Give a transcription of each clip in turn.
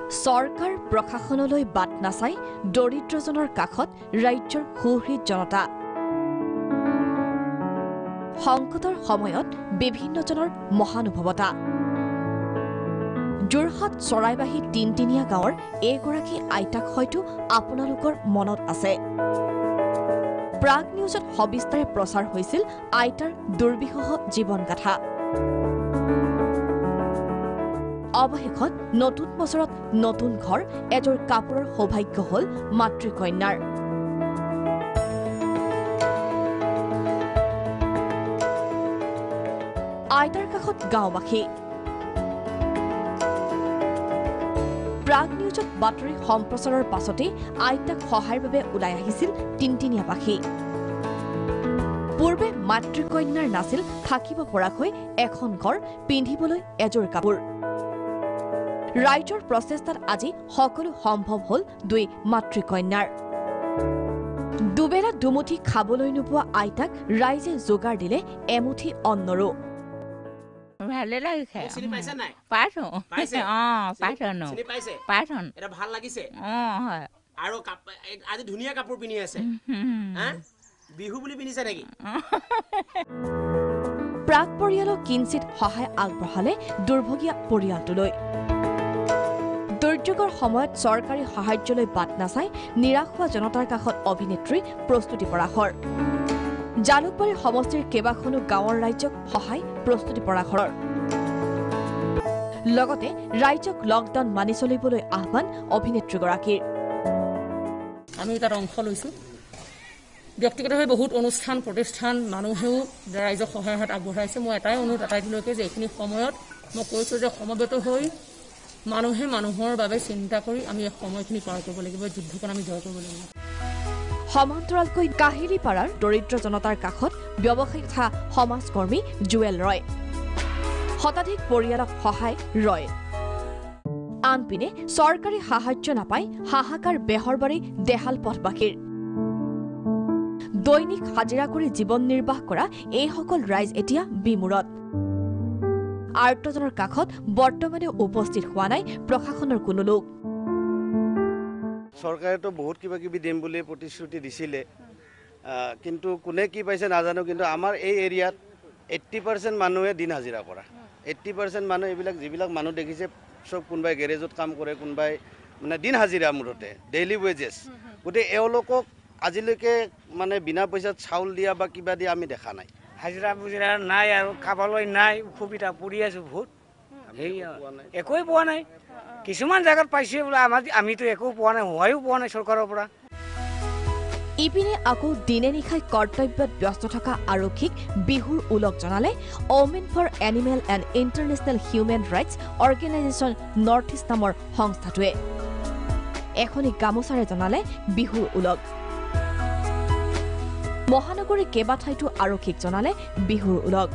চৰকাৰ প্ৰশাসনলৈ বাট নাচাই দৰিদ্ৰজনৰ কাষত ৰাজ্যৰ সুহৃদ জনতা সংকটৰ সময়ত বিভিন্নজনৰ মহানুভৱতা যোৰহাট চৰাইবাহী তিনটিনীয়া গাঁৱৰ এইগৰাকী আইতাক হয়তো আপোনালোকৰ মনত আছে প্ৰাগ নিউজত সবিস্তাৰে প্ৰচাৰ হৈছিল আইতাৰ দুৰ্বিষহ জীৱনগাথা অৱশেষত নতুন বছৰত নতুন ঘৰ এযোৰ কাপোৰৰ সৌভাগ্য হল মাতৃকন্যাৰ আইতাৰ কাষত গাঁওবাসী প্ৰাগ নিউজত বাতৰি সম্প্ৰচাৰৰ পাছতে আইতাক সহায়ৰ বাবে ওলাই আহিছিল তিনটিনীয়াবাসী পূৰ্বে মাতৃকন্যাৰ নাছিল থাকিব পৰাকৈ এখন ঘৰ পিন্ধিবলৈ এযোৰ কাপোৰ ৰাইজৰ প্ৰচেষ্টাত আজি সকলো সম্ভৱ হল দুই মাতৃকন্যাৰ দুবেলা দুমুঠি খাবলৈ নোপোৱা আইতাক ৰাইজে যোগাৰ দিলে এমুঠি অন্নৰো ভালে লাগিছে চিনি পাইছে নাই পাইছো পাইছে পাইছো চিনি পাইছে পাইছো এটা ভাল লাগিছে হয় আৰু আজি ধুনীয়া কাপোৰ পিন্ধি আছে হা বিহু বুলি পিন্ধিছে নেকি প্ৰাগ পৰিয়ালক কিঞ্চিত সহায় আগবঢ়ালে দুৰ্ভগীয়া পৰিয়ালটোলৈ দুৰ্যোগৰ সময়ত চৰকাৰী সাহায্যলৈ বাট নাচাই নিৰাশ হোৱা জনতাৰ কাষত অভিনেত্ৰী প্ৰস্তুতি পৰাশৰ জালুকবাৰী সমষ্টিৰ কেইবাখনো গাঁৱৰ ৰাইজক সহায় প্ৰস্তুতি পৰাশৰৰ লগতে ৰাইজক লকডাউন মানি চলিবলৈ আহ্বান অভিনেত্ৰীগৰাকীৰ আমি তাত অংশ লৈছো ব্যক্তিগতভাৱে বহুত অনুষ্ঠান প্ৰতিষ্ঠান মানুহেও ৰাইজক সহায়ৰ হাত আগবঢ়াইছে মই এটাই অনুৰোধ আটাইলৈকে যে এইখিনি সময়ত মই কৈছো যে সমবেত হৈ মানুহে মানুহৰ বাবে চিন্তা কৰি আমি এই সময়খিনি পাৰ কৰিব লাগিব যুদ্ধখন আমি জয় কৰিব লাগিব সমান্তৰালকৈ কাহিলীপাৰাৰ দৰিদ্ৰ জনতাৰ কাষত ব্যৱসায়ী তথা সমাজকৰ্মী জুৱেল ৰয় শতাধিক পৰিয়ালক সহায় ৰয় আনপিনে চৰকাৰী সাহায্য নাপাই হাহাকাৰ বেহৰবাৰী দেহাল পথবাসীৰ দৈনিক হাজিৰা কৰি জীৱন নিৰ্বাহ কৰা এইসকল ৰাইজ এতিয়া বিমূৰত আৰ্তজনৰ কাষত বৰ্তমানে উপস্থিত হোৱা নাই প্ৰশাসনৰ কোনো লোক চৰকাৰেতো বহুত কিবা কিবি দিম বুলি প্ৰতিশ্ৰুতি দিছিলে কিন্তু কোনে কি পাইছে নাজানো কিন্তু আমাৰ এই এৰিয়াত 80% মানুহে দিন হাজিৰা কৰা 80% মানুহ এইবিলাক যিবিলাক মানুহ দেখিছে সব কোনোবাই গেৰেজত কাম কৰে কোনোবাই মানে দিন হাজিৰা মুঠতে ডেইলি ৱেজেছ গতিকে এওঁলোকক আজিলৈকে মানে বিনা পইচাত চাউল দিয়া বা কিবা দিয়া আমি দেখা নাই হাজিৰা বুজিৰা নাই আৰু খাবলৈ নাই অসুবিধা পৰি আছো বহুত একোৱেই পোৱা নাই কিছুমান জায়গাত পাইছে বোলে আমিতো একো পোৱা নাই হোৱায়ো পোৱা নাই চৰকাৰৰ পৰা ইপিনে আকৌ দিনে নিশাই কৰ্তব্যত ব্যস্ত থকা আৰক্ষীক বিহুৰ উলক জনালে women for animal and international human rights organisation north east নামৰ সংস্থাটোৱে এখনি গামোচাৰে জনালে বিহুৰ উলক মহানগৰী কেইবাঠাইতো আৰক্ষীক জনালে বিহুৰ উলক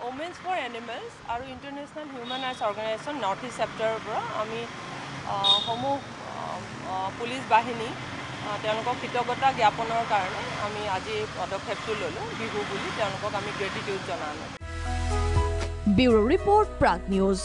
ওমেন ফৰ এনিমেলছ আৰু International human rights organisation north East চেপ্টাৰৰ পৰা আমি সমূহ পুলিচ বাহিনী তেওঁলোকক কৃতজ্ঞতা জ্ঞাপনৰ কাৰণে আমি আজি পদক্ষেপটো ল'লোঁ বিহু বুলি তেওঁলোকক আমি গ্ৰেটিটিউড জনালোঁ ব্যুৰো ৰিপৰ্ট প্ৰাগ নিউজ